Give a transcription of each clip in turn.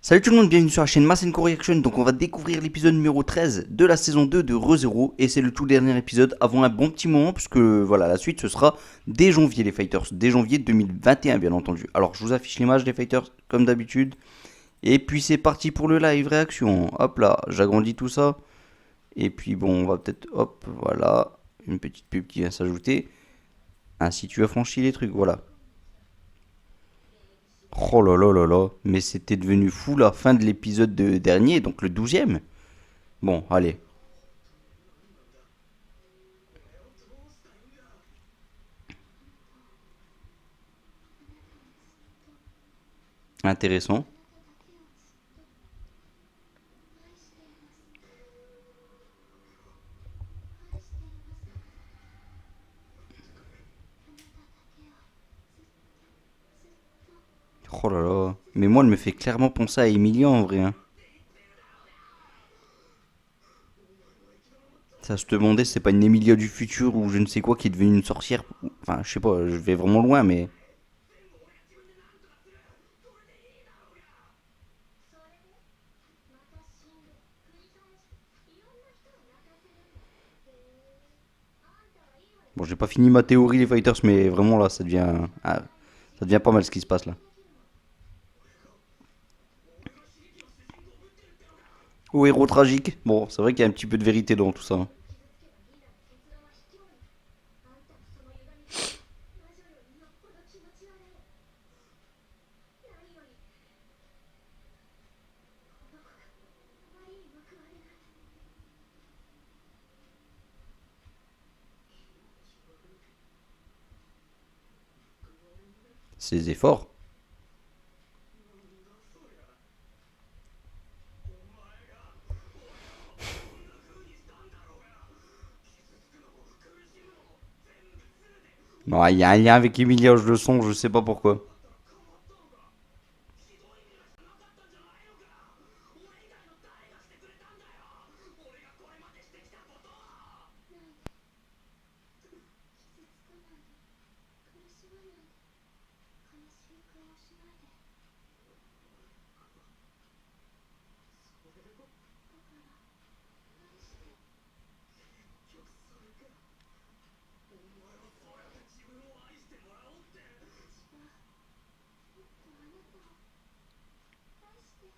Salut tout le monde, bienvenue sur la chaîne Masenko Reaction. Donc on va découvrir l'épisode numéro 13 de la saison 2 de ReZero. Et c'est le tout dernier épisode avant un bon petit moment, puisque voilà, la suite ce sera dès janvier les Fighters. Dès janvier 2021 bien entendu. Alors je vous affiche l'image des Fighters comme d'habitude. Et puis c'est parti pour le live réaction. Hop là, j'agrandis tout ça. Et puis bon, on va peut-être, hop, voilà, une petite pub qui vient s'ajouter. Ainsi tu as franchi les trucs, voilà. Oh là là là là, mais c'était devenu fou la fin de l'épisode dernier, donc le 12e. Bon, allez, intéressant. Oh là là. Mais moi, elle me fait clairement penser à Emilia en vrai, hein. Ça se demandait si c'est pas une Emilia du futur ou je ne sais quoi qui est devenue une sorcière. Enfin, je sais pas, je vais vraiment loin, mais. Bon, j'ai pas fini ma théorie, les fighters, mais vraiment là, ça devient. Ah, ça devient pas mal ce qui se passe là. Au héros tragique. Bon, c'est vrai qu'il y a un petit peu de vérité dans tout ça, hein. Ses efforts. Bon, il y a un lien avec Emilia, je le sens, je sais pas pourquoi.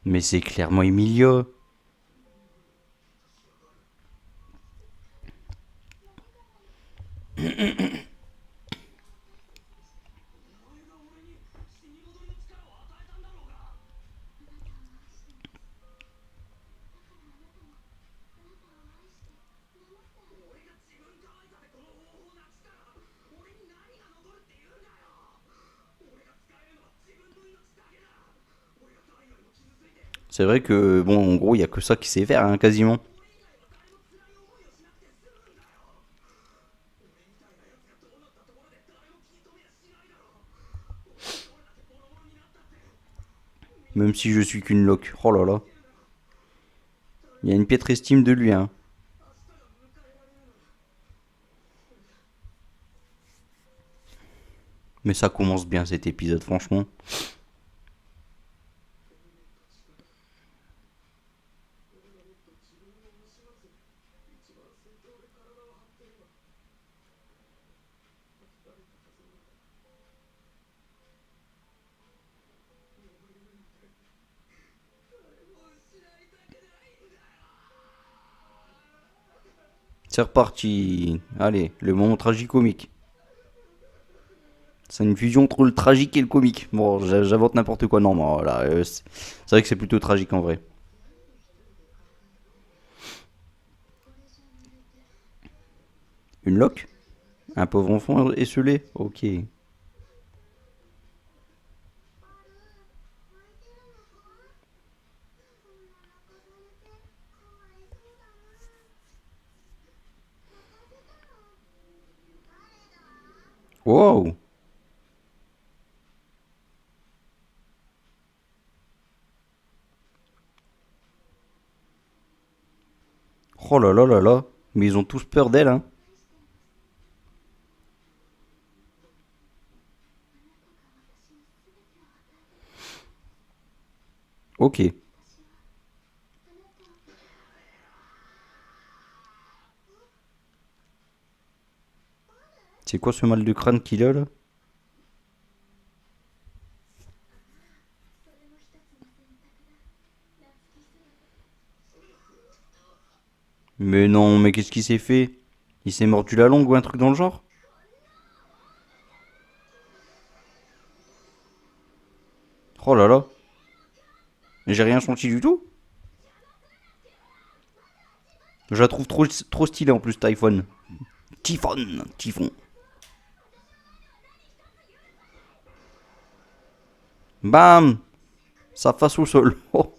Mais c'est clairement Emilia. C'est vrai que, bon, en gros, il y a que ça qui sait faire, hein, quasiment. Même si je suis qu'une loque. Oh là là. Il y a une piètre estime de lui, hein. Mais ça commence bien cet épisode, franchement. C'est reparti. Allez, le moment tragicomique. C'est une fusion entre le tragique et le comique. Bon, j'invente n'importe quoi. Non, mais voilà. C'est vrai que c'est plutôt tragique en vrai. Une loque. Un pauvre enfant esselé. Ok. Wow. Oh là là là là. Mais ils ont tous peur d'elle, hein. Ok. C'est quoi ce mal de crâne qu'il a là? Mais non, mais qu'est-ce qu'il s'est fait? Il s'est mordu la langue ou un truc dans le genre? Oh là là. J'ai rien senti du tout. Je la trouve trop stylée en plus, Typhon. Typhon. Bam! Sa face au sol. Oh.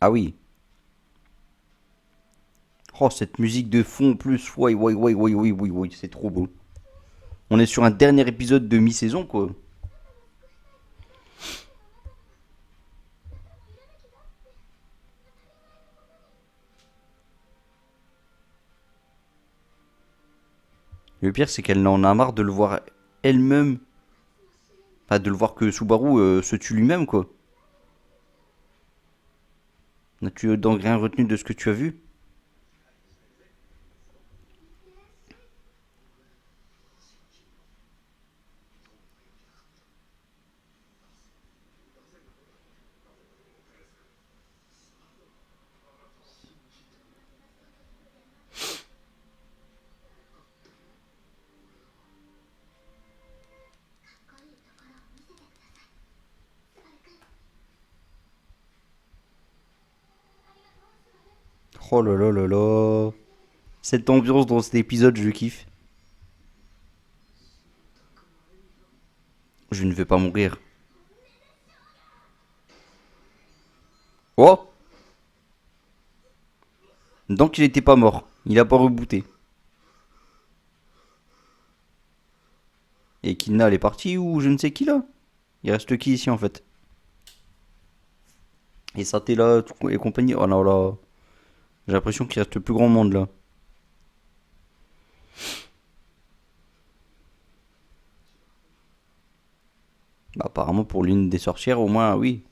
Ah oui. Oh, cette musique de fond en plus. Oui, c'est trop beau. On est sur un dernier épisode de mi-saison, quoi. Le pire, c'est qu'elle en a marre de le voir elle-même. Enfin, de le voir que Subaru se tue lui-même, quoi. N'as-tu donc rien retenu de ce que tu as vu? Oh là là là là. Cette ambiance dans cet épisode, je kiffe. Je ne vais pas mourir. Oh! Donc il était pas mort. Il a pas rebooté. Et Kina, elle est partie ou je ne sais qui là? Il reste qui ici en fait? Et Saté là et compagnie. Oh là là. J'ai l'impression qu'il reste plus grand monde là. Bah, apparemment pour l'une des sorcières au moins oui.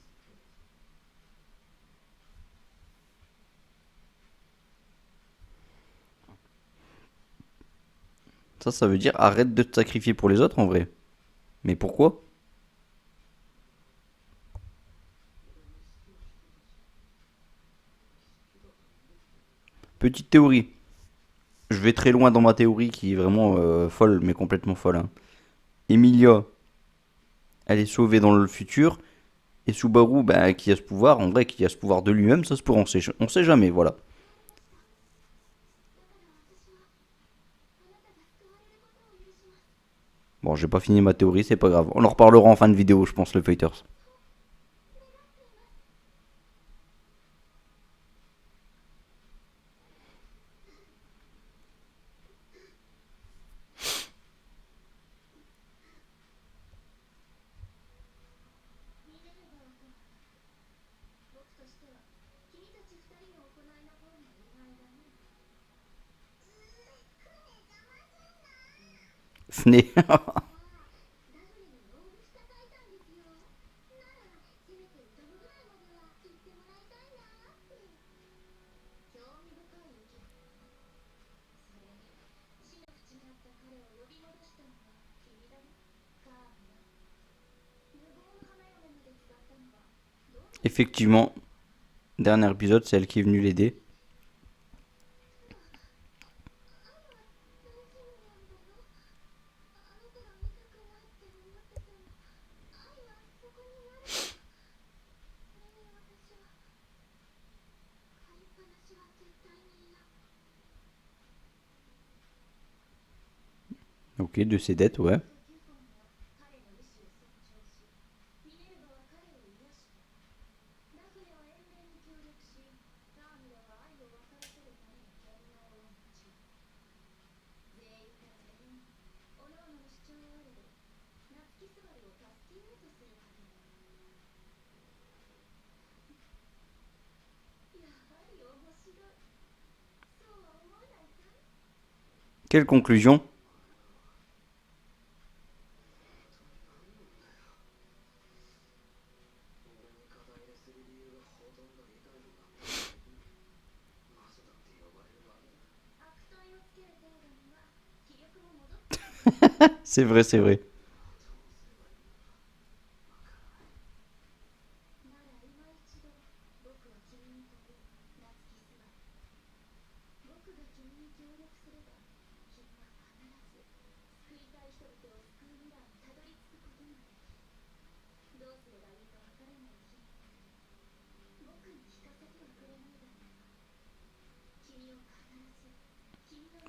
Ça veut dire arrête de te sacrifier pour les autres en vrai. Mais pourquoi? Petite théorie. Je vais très loin dans ma théorie qui est vraiment folle, mais complètement folle, hein. Emilia, elle est sauvée dans le futur. Et Subaru, bah, qui a ce pouvoir, en vrai, qui a ce pouvoir de lui-même, ça se pourrait, on sait jamais, voilà. Bon, j'ai pas fini ma théorie, c'est pas grave. On en reparlera en fin de vidéo, je pense, le Fighters. Fné. Effectivement, dernier épisode, c'est elle qui est venue l'aider. Ok, de ses dettes, ouais. Quelle conclusion? C'est vrai, c'est vrai.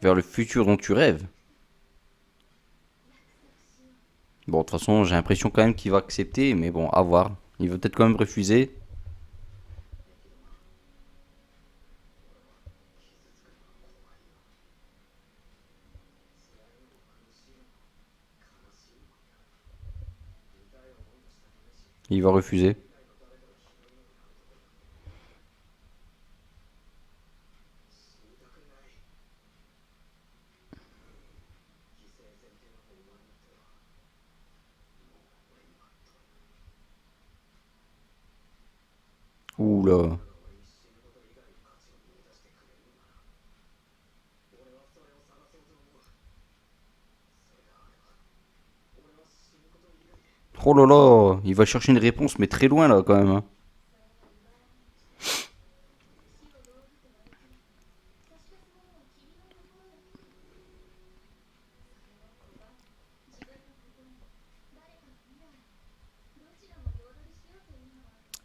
Vers le futur dont tu rêves. Bon, de toute façon, j'ai l'impression quand même qu'il va accepter, mais bon, à voir. Il veut peut-être quand même refuser. Il va refuser. Ouh là. Oh là là, il va chercher une réponse, mais très loin là quand même, hein.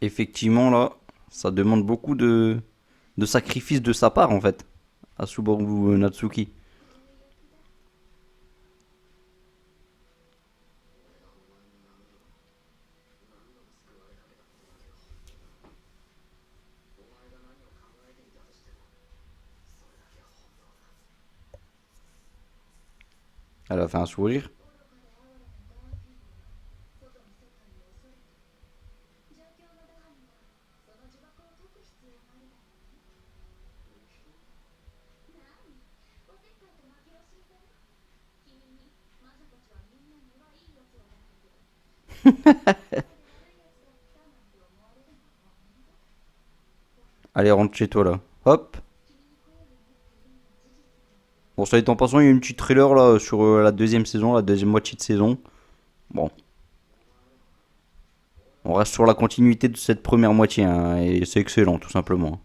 Effectivement là, ça demande beaucoup de sacrifices de sa part en fait, à Subaru Natsuki. Elle a fait un sourire. Allez, rentre chez toi là. Hop. Bon, ça étant passant, il y a une petite trailer là sur la deuxième saison, la deuxième moitié de saison. Bon, on reste sur la continuité de cette première moitié, hein, et c'est excellent tout simplement.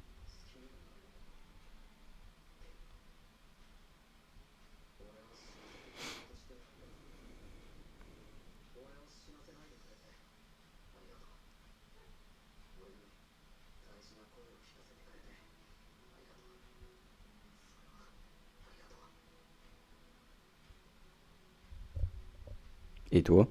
Et toi?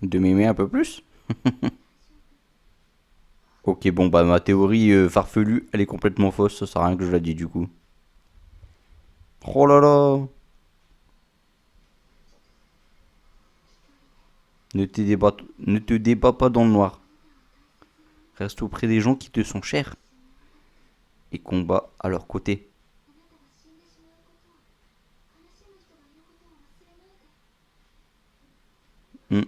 De m'aimer un peu plus? Ok, bon, bah ma théorie farfelue, elle est complètement fausse, ça sert à rien que je la dise du coup. Oh là là. Ne te débat pas dans le noir. Reste auprès des gens qui te sont chers et combat à leur côté. Hmm.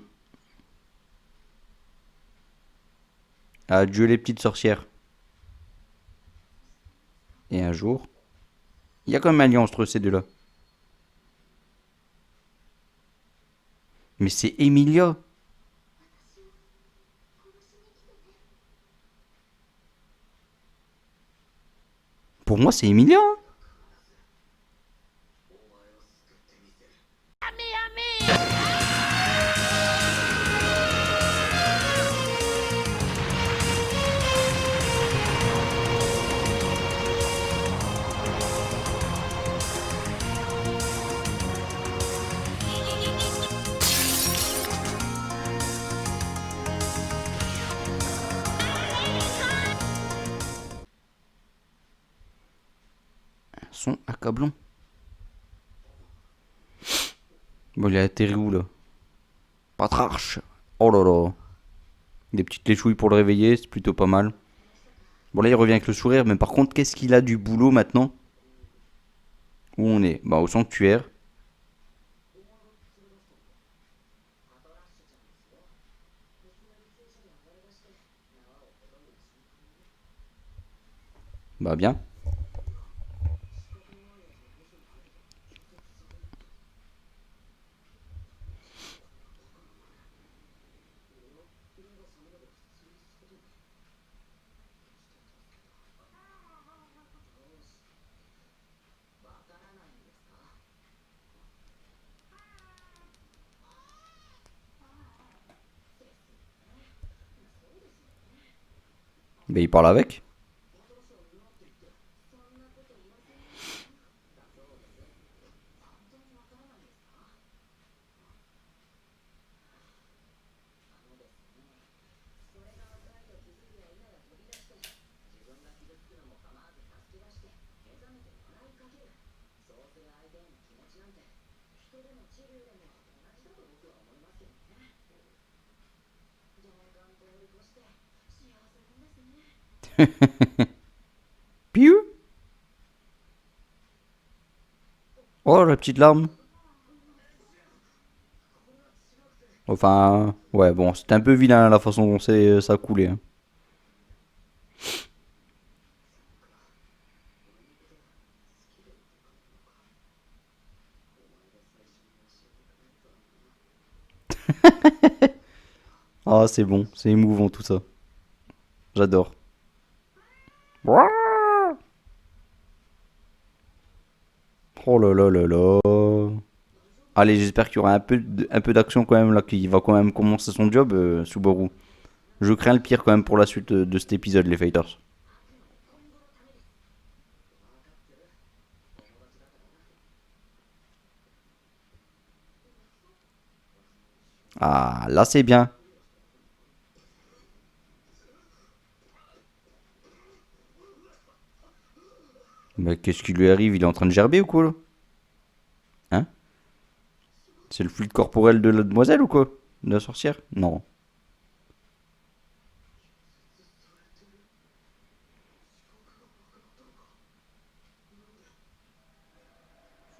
Adieu les petites sorcières. Et un jour, il y a quand même un lien entre ces deux-là. Mais c'est Emilia. Pour moi, c'est Emilia, hein. Son accablant. Bon, il a atterri où là? Patrache. Oh là là. Des petites léchouilles pour le réveiller, c'est plutôt pas mal. Bon là il revient avec le sourire, mais par contre qu'est-ce qu'il a du boulot maintenant? Où on est? Bah au sanctuaire. Bah bien. Bah il parle avec. Piou. Oh la petite larme. Enfin, ouais bon, c'était un peu vilain la façon dont ça a coulé, hein. Ah c'est bon, c'est émouvant tout ça. J'adore. Oh là là là là. Allez, j'espère qu'il y aura un peu d'action quand même là, qu'il va quand même commencer son job, Subaru. Je crains le pire quand même pour la suite de cet épisode, les fighters. Ah, là c'est bien. Mais qu'est-ce qui lui arrive? Il est en train de gerber ou quoi là? Hein? C'est le fluide corporel de la demoiselle ou quoi? De la sorcière? Non.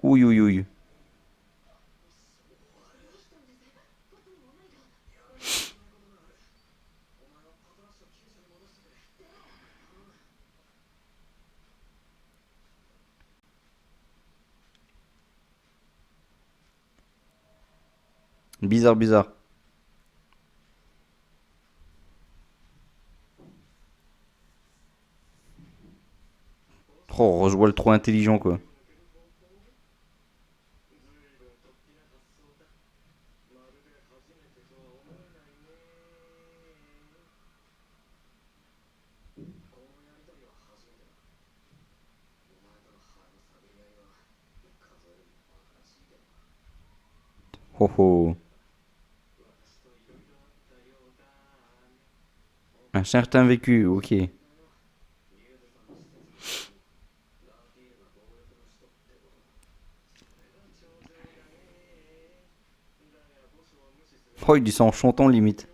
Ouille ouille ouille. Bizarre, bizarre. Oh, Roswell trop intelligent quoi. Oh oh. Un certain vécu, ok. Oh, il dit ça en chantant limite.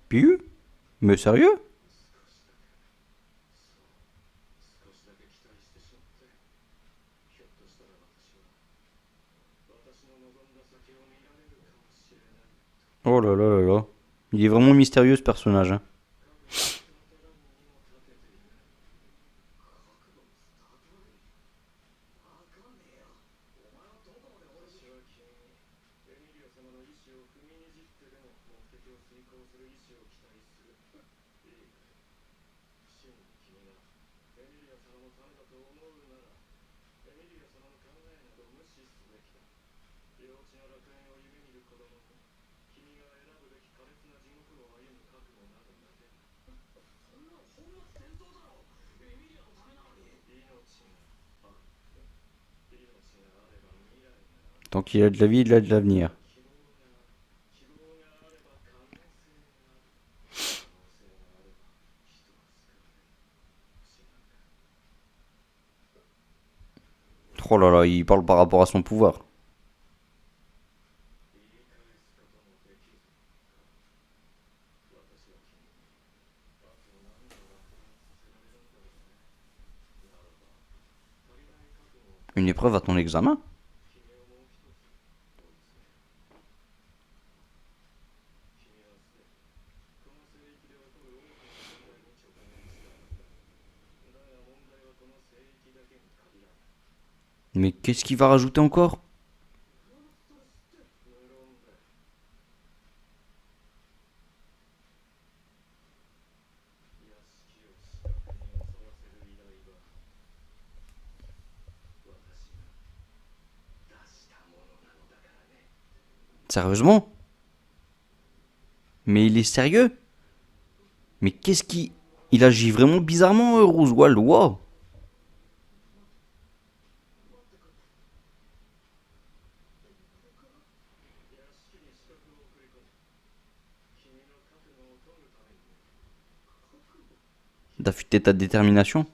Piu? Mais sérieux? Oh là là là là. Il est vraiment mystérieux ce personnage, hein. Tant qu'il a de la vie, il a de l'avenir. Oh là là, il parle par rapport à son pouvoir. Une épreuve à ton examen? Mais qu'est-ce qu'il va rajouter encore? Sérieusement? Mais il est sérieux? Mais qu'est-ce qui... Il agit vraiment bizarrement, Roswell, wow. D'affûter ta détermination?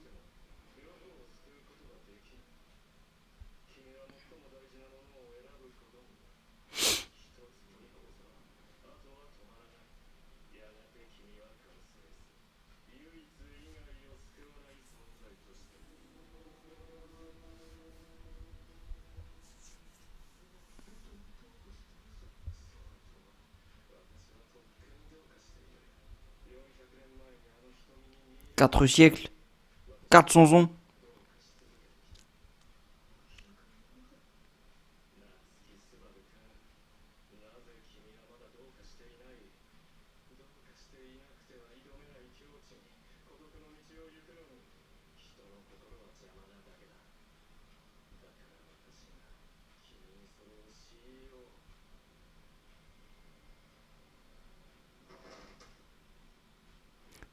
Quatre siècles? 400 ans?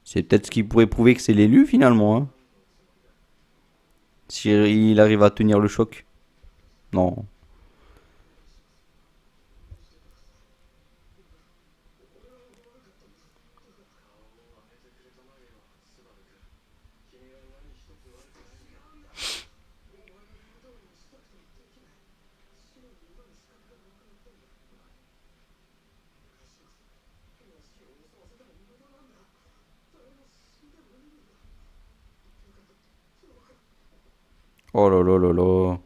C'est peut-être ce qui pourrait prouver que c'est l'élu finalement, hein. Si il arrive à tenir le choc. Non. Oh là là là là.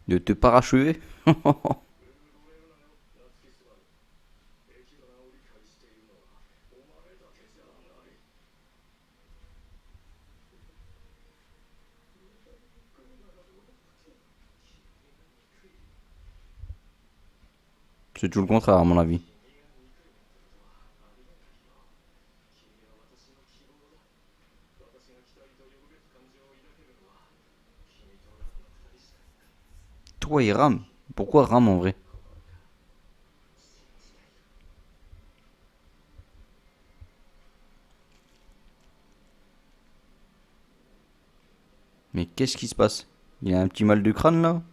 De te parachever? C'est tout le contraire à mon avis. Toi et Ram. Pourquoi Ram en vrai? Mais qu'est-ce qui se passe? Il a un petit mal de crâne là?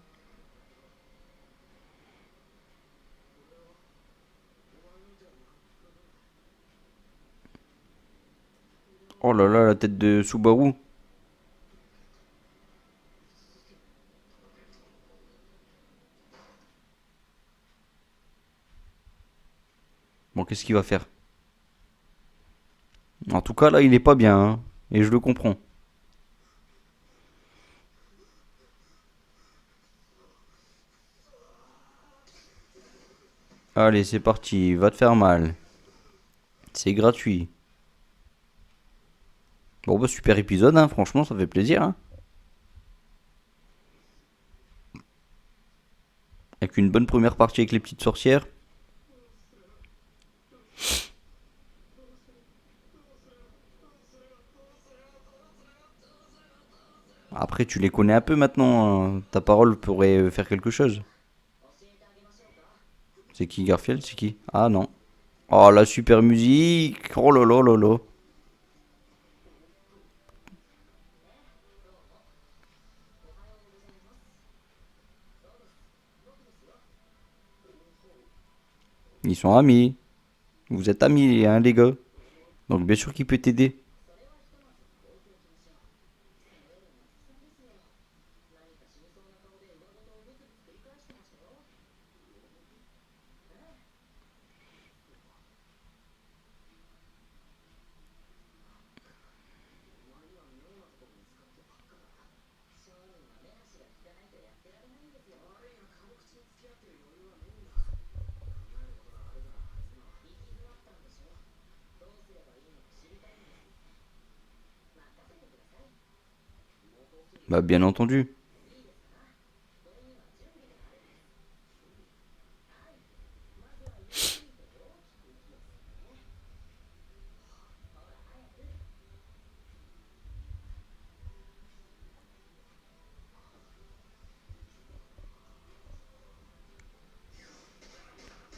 Oh là là, la tête de Subaru. Bon, qu'est-ce qu'il va faire? En tout cas, là, il est pas bien, hein, et je le comprends. Allez, c'est parti, va te faire mal. C'est gratuit. Bon, bah, super épisode, hein, franchement, ça fait plaisir, hein. Avec une bonne première partie avec les petites sorcières. Après, tu les connais un peu maintenant, hein. Ta parole pourrait faire quelque chose. C'est qui Garfield? C'est qui? Ah non. Oh, la super musique. Oh là là là là. Ils sont amis. Vous êtes amis, hein, les gars. Donc, bien sûr qu'il peut t'aider. Bah, bien entendu.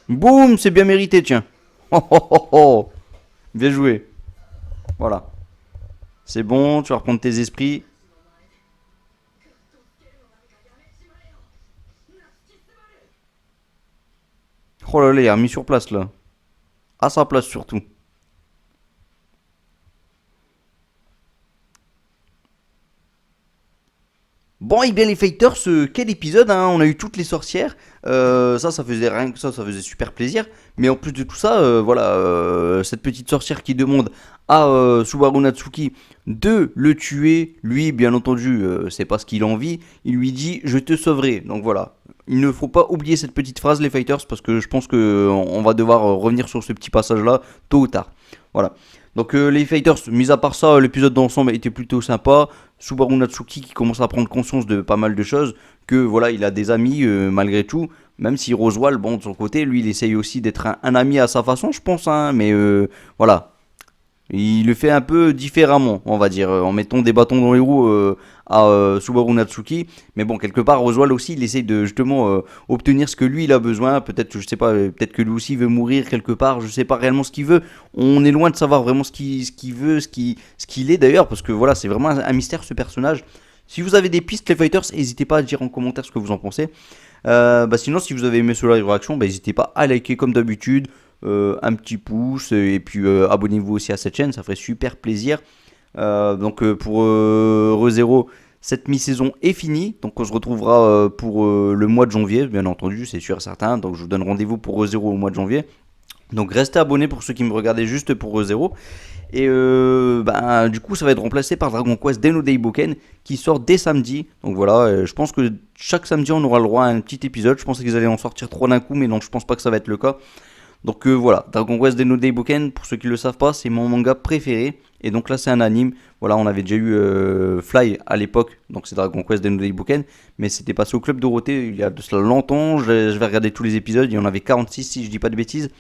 Boum, c'est bien mérité, tiens. Oh oh oh oh. Bien joué. Voilà. C'est bon, tu vas reprendre tes esprits. Oh là là, il est remis sur place là. À sa place surtout. Bon, et bien les fighters, quel épisode, hein, on a eu toutes les sorcières. Ça faisait rien que ça faisait super plaisir. Mais en plus de tout ça, voilà, cette petite sorcière qui demande à Subaru Natsuki de le tuer. Lui, bien entendu, c'est pas ce qu'il a envie. Il lui dit, je te sauverai. Donc voilà. Il ne faut pas oublier cette petite phrase, les fighters, parce que je pense que on va devoir revenir sur ce petit passage-là tôt ou tard. Voilà. Donc les fighters, mis à part ça, l'épisode d'ensemble était plutôt sympa. Subaru Natsuki qui commence à prendre conscience de pas mal de choses, que voilà, il a des amis malgré tout, même si Roswell, bon, de son côté, lui, il essaye aussi d'être un ami à sa façon, je pense, hein, mais voilà, il le fait un peu différemment, on va dire, en mettant des bâtons dans les roues à Subaru Natsuki. Mais bon, quelque part, Roswell aussi, il essaye de justement obtenir ce que lui, il a besoin. Peut-être, je sais pas, peut-être que lui aussi veut mourir quelque part. Je sais pas réellement ce qu'il veut. On est loin de savoir vraiment ce qu'il veut, ce qu'il est d'ailleurs, parce que voilà, c'est vraiment un mystère ce personnage. Si vous avez des pistes, les fighters, n'hésitez pas à dire en commentaire ce que vous en pensez. Bah sinon, si vous avez aimé ce live réaction, bah, n'hésitez pas à liker comme d'habitude, un petit pouce, et puis abonnez-vous aussi à cette chaîne, ça ferait super plaisir. Donc pour ReZero, cette mi-saison est finie, donc on se retrouvera pour le mois de janvier, bien entendu, c'est sûr et certain. Donc je vous donne rendez-vous pour ReZero au mois de janvier. Donc restez abonnés pour ceux qui me regardaient juste pour ReZero. Et bah, du coup, ça va être remplacé par Dragon Quest Deno Daiboken qui sort dès samedi. Donc voilà, je pense que chaque samedi on aura le droit à un petit épisode. Je pensais qu'ils allaient en sortir 3 d'un coup, mais non, je pense pas que ça va être le cas. Donc voilà, Dragon Quest Deno Daiboken, pour ceux qui ne le savent pas, c'est mon manga préféré. Et donc là, c'est un anime. Voilà, on avait déjà eu Fly à l'époque, donc c'est Dragon Quest Deno Daiboken. Mais c'était passé au Club Dorothée il y a de cela longtemps. Je vais regarder tous les épisodes, il y en avait 46 si je dis pas de bêtises.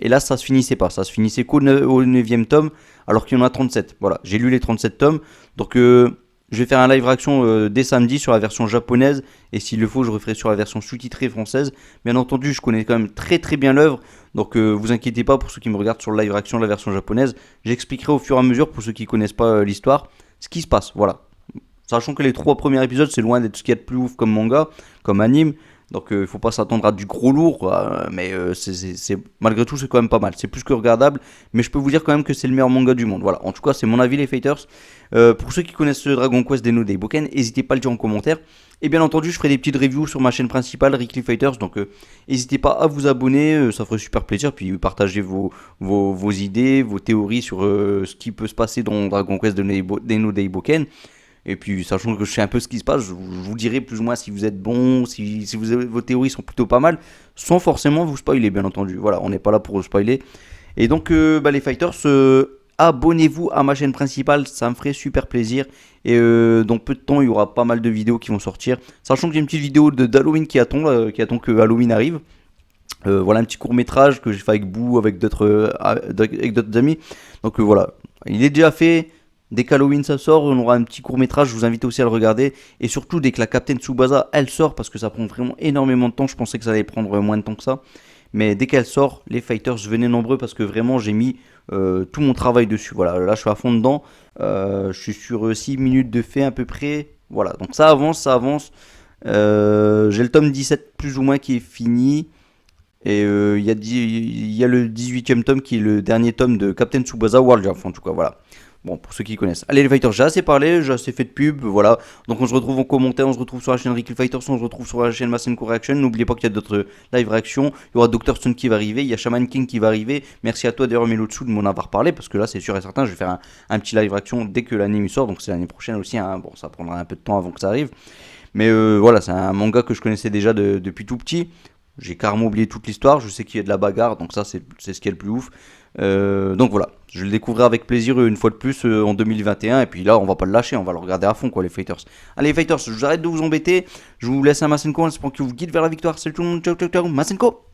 Et là, ça se finissait pas. Ça se finissait qu'au 9ème tome, alors qu'il y en a 37. Voilà, j'ai lu les 37 tomes. Donc, je vais faire un live réaction dès samedi sur la version japonaise. Et s'il le faut, je referai sur la version sous-titrée française. Bien entendu, je connais quand même très très bien l'œuvre. Donc, vous inquiétez pas pour ceux qui me regardent sur le live réaction de la version japonaise. J'expliquerai au fur et à mesure, pour ceux qui connaissent pas l'histoire, ce qui se passe. Voilà. Sachant que les 3 premiers épisodes, c'est loin d'être ce qu'il y a de plus ouf comme manga, comme anime. Donc il faut pas s'attendre à du gros lourd, mais malgré tout c'est quand même pas mal. C'est plus que regardable, mais je peux vous dire quand même que c'est le meilleur manga du monde. Voilà, en tout cas c'est mon avis les fighters. Pour ceux qui connaissent Dragon Quest Deno Daiboken, n'hésitez pas à le dire en commentaire. Et bien entendu je ferai des petites reviews sur ma chaîne principale Rickly Fighters, donc n'hésitez pas à vous abonner, ça ferait super plaisir. Puis partagez vos idées, vos théories sur ce qui peut se passer dans Dragon Quest Deno Daiboken. Et puis, sachant que je sais un peu ce qui se passe, je vous dirai plus ou moins si vous êtes bon, si vos théories sont plutôt pas mal, sans forcément vous spoiler, bien entendu. Voilà, on n'est pas là pour vous spoiler. Et donc, les fighters, abonnez-vous à ma chaîne principale, ça me ferait super plaisir. Et dans peu de temps, il y aura pas mal de vidéos qui vont sortir. Sachant que j'ai une petite vidéo d'Halloween qui attend que Halloween arrive. Voilà un petit court métrage que j'ai fait avec Boo, avec d'autres amis. Donc voilà, il est déjà fait. Dès qu'Halloween ça sort, on aura un petit court métrage, je vous invite aussi à le regarder. Et surtout dès que la Captain Tsubasa elle sort, parce que ça prend vraiment énormément de temps, je pensais que ça allait prendre moins de temps que ça. Mais dès qu'elle sort, les fighters venez nombreux parce que vraiment j'ai mis tout mon travail dessus. Voilà, là je suis à fond dedans. Je suis sur 6 minutes de fait à peu près. Voilà, donc ça avance, ça avance. J'ai le tome 17 plus ou moins qui est fini. Et il y a le 18e tome qui est le dernier tome de Captain Tsubasa World Jump, en tout cas, voilà. Bon, pour ceux qui connaissent. Allez les fighters, j'ai assez parlé, j'ai assez fait de pub, voilà. Donc on se retrouve en commentaire, on se retrouve sur la chaîne Rickly Fighters, on se retrouve sur la chaîne Masenko Reaction. N'oubliez pas qu'il y a d'autres live réactions. Il y aura Dr. Stone qui va arriver, il y a Shaman King qui va arriver. Merci à toi d'ailleurs Melotsu de m'en avoir parlé, parce que là c'est sûr et certain, je vais faire un petit live réaction dès que l'anime sort, donc c'est l'année prochaine aussi, hein. Bon, ça prendra un peu de temps avant que ça arrive. Mais voilà, c'est un manga que je connaissais déjà depuis tout petit. J'ai carrément oublié toute l'histoire, je sais qu'il y a de la bagarre, donc ça c'est ce qui est le plus ouf. Donc voilà, je le découvrirai avec plaisir une fois de plus en 2021, et puis là on va pas le lâcher, on va le regarder à fond quoi les fighters. Allez les fighters, j'arrête de vous embêter, je vous laisse un Masenko en espérant qu'il vous guide vers la victoire. Salut tout le monde, ciao ciao ciao, Masenko.